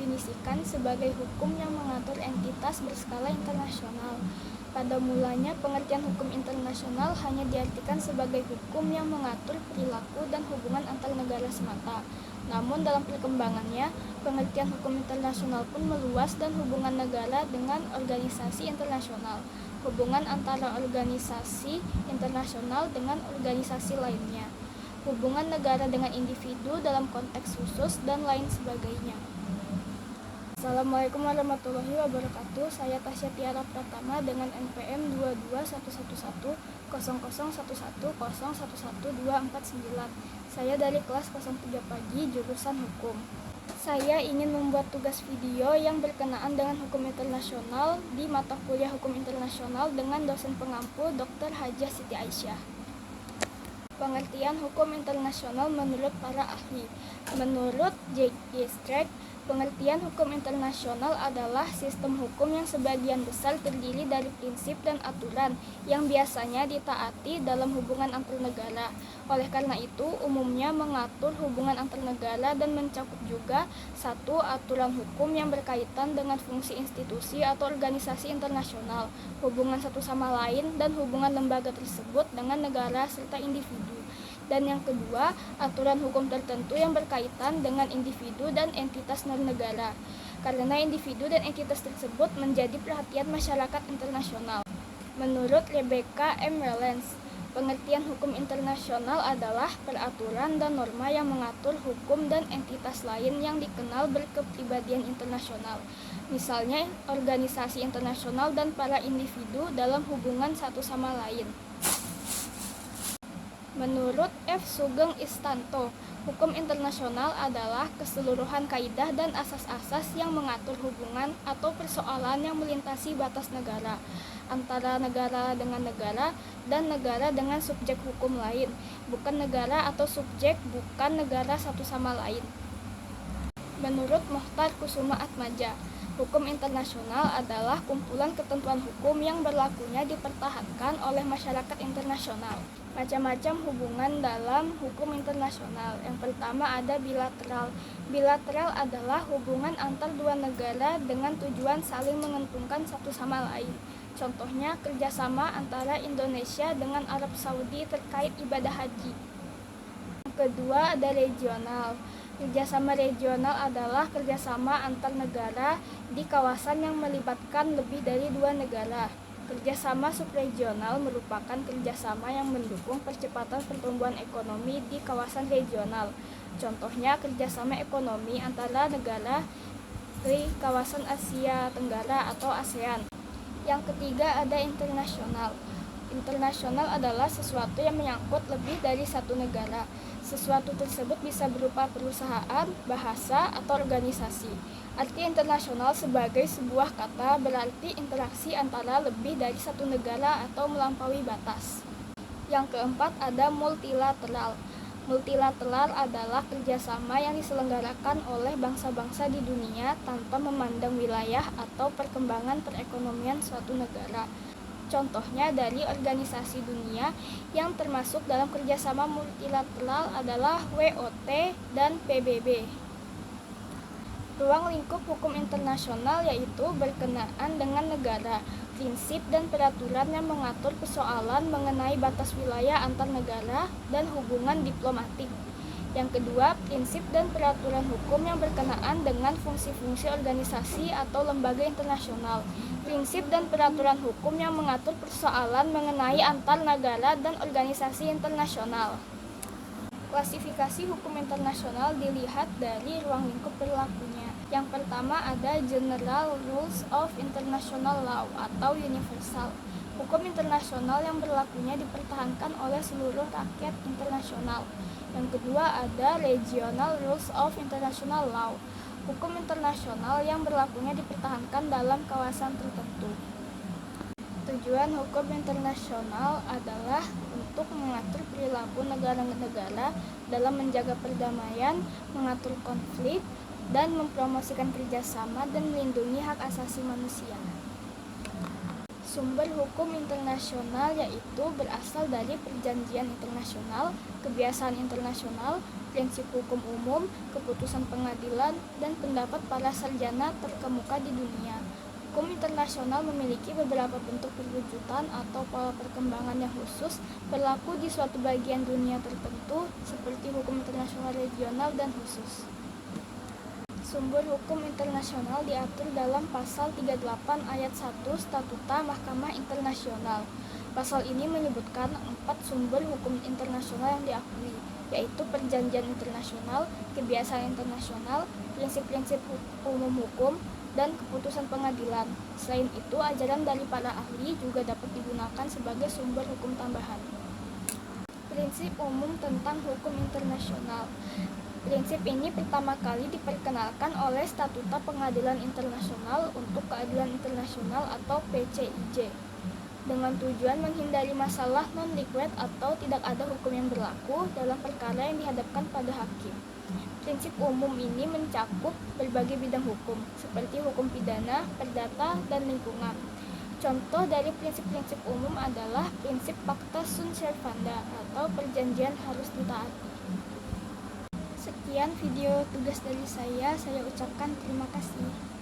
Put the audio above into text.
didefinisikan sebagai hukum yang mengatur entitas berskala internasional. Pada mulanya, pengertian hukum internasional hanya diartikan sebagai hukum yang mengatur perilaku dan hubungan antar negara semata. Namun dalam perkembangannya, pengertian hukum internasional pun meluas dan hubungan negara dengan organisasi internasional, hubungan antara organisasi internasional dengan organisasi lainnya, hubungan negara dengan individu dalam konteks khusus, dan lain sebagainya. Assalamualaikum warahmatullahi wabarakatuh. Saya Tasya Tiara Pratama dengan NPM 22111001100111249. Saya dari kelas 03 pagi jurusan hukum. Saya ingin membuat tugas video yang berkenaan dengan hukum internasional di mata kuliah hukum internasional dengan dosen pengampu Dr. Hajah Siti Aisyah. Pengertian hukum internasional menurut para ahli. Menurut J.G. Streck, pengertian hukum internasional adalah sistem hukum yang sebagian besar terdiri dari prinsip dan aturan yang biasanya ditaati dalam hubungan antar negara. Oleh karena itu, umumnya mengatur hubungan antar negara dan mencakup juga satu, aturan hukum yang berkaitan dengan fungsi institusi atau organisasi internasional, hubungan satu sama lain, dan hubungan lembaga tersebut dengan negara serta individu. Dan yang kedua, aturan hukum tertentu yang berkaitan dengan individu dan entitas negara, karena individu dan entitas tersebut menjadi perhatian masyarakat internasional. Menurut Rebecca M. Wellens, pengertian hukum internasional adalah peraturan dan norma yang mengatur hukum dan entitas lain yang dikenal berkepribadian internasional, misalnya organisasi internasional dan para individu dalam hubungan satu sama lain. Menurut F. Sugeng Istanto, hukum internasional adalah keseluruhan kaidah dan asas-asas yang mengatur hubungan atau persoalan yang melintasi batas negara, antara negara dengan negara dan negara dengan subjek hukum lain, bukan negara atau subjek bukan negara satu sama lain. Menurut Mohtar Kusuma Atmaja, hukum internasional adalah kumpulan ketentuan hukum yang berlakunya dipertahankan oleh masyarakat internasional. Macam-macam hubungan dalam hukum internasional. Yang pertama ada bilateral. Bilateral adalah hubungan antar dua negara dengan tujuan saling menguntungkan satu sama lain. Contohnya kerjasama antara Indonesia dengan Arab Saudi terkait ibadah haji. Yang kedua ada regional. Kerjasama regional adalah kerjasama antar negara di kawasan yang melibatkan lebih dari dua negara. Kerjasama subregional merupakan kerjasama yang mendukung percepatan pertumbuhan ekonomi di kawasan regional. Contohnya kerjasama ekonomi antara negara di kawasan Asia Tenggara atau ASEAN. Yang ketiga ada internasional. Internasional adalah sesuatu yang menyangkut lebih dari satu negara. Sesuatu tersebut bisa berupa perusahaan, bahasa, atau organisasi. Arti internasional sebagai sebuah kata berarti interaksi antara lebih dari satu negara atau melampaui batas. Yang keempat ada multilateral. Multilateral adalah kerjasama yang diselenggarakan oleh bangsa-bangsa di dunia tanpa memandang wilayah atau perkembangan perekonomian suatu negara. Contohnya dari organisasi dunia yang termasuk dalam kerjasama multilateral adalah WOT dan PBB. Ruang lingkup hukum internasional yaitu berkenaan dengan negara, prinsip dan peraturan yang mengatur persoalan mengenai batas wilayah antar negara dan hubungan diplomatik. Yang kedua, prinsip dan peraturan hukum yang berkenaan dengan fungsi-fungsi organisasi atau lembaga internasional. Prinsip dan peraturan hukum yang mengatur persoalan mengenai antar negara dan organisasi internasional. Klasifikasi hukum internasional dilihat dari ruang lingkup berlakunya. Yang pertama ada General Rules of International Law atau Universal. Hukum internasional yang berlakunya dipertahankan oleh seluruh rakyat internasional. Yang kedua ada Regional Rules of International Law. Hukum internasional yang berlakunya dipertahankan dalam kawasan tertentu. Tujuan hukum internasional adalah untuk mengatur perilaku negara-negara dalam menjaga perdamaian, mengatur konflik, dan mempromosikan kerjasama dan melindungi hak asasi manusia. Sumber hukum internasional yaitu berasal dari perjanjian internasional, kebiasaan internasional, prinsip hukum umum, keputusan pengadilan, dan pendapat para sarjana terkemuka di dunia. Hukum internasional memiliki beberapa bentuk perwujudan atau pola perkembangan yang khusus berlaku di suatu bagian dunia tertentu, seperti hukum internasional regional dan khusus. Sumber hukum internasional diatur dalam Pasal 38 Ayat 1 Statuta Mahkamah Internasional. Pasal ini menyebutkan 4 sumber hukum internasional yang diakui, yaitu perjanjian internasional, kebiasaan internasional, prinsip-prinsip umum hukum, dan keputusan pengadilan. Selain itu, ajaran dari para ahli juga dapat digunakan sebagai sumber hukum tambahan. Prinsip umum tentang hukum internasional. Prinsip ini pertama kali diperkenalkan oleh Statuta Pengadilan Internasional untuk Keadilan Internasional atau PCIJ, dengan tujuan menghindari masalah non-liquid atau tidak ada hukum yang berlaku dalam perkara yang dihadapkan pada hakim. Prinsip umum ini mencakup berbagai bidang hukum, seperti hukum pidana, perdata, dan lingkungan. Contoh dari prinsip-prinsip umum adalah prinsip pacta sunt servanda atau perjanjian harus ditaati. Sekian video tugas dari saya ucapkan terima kasih.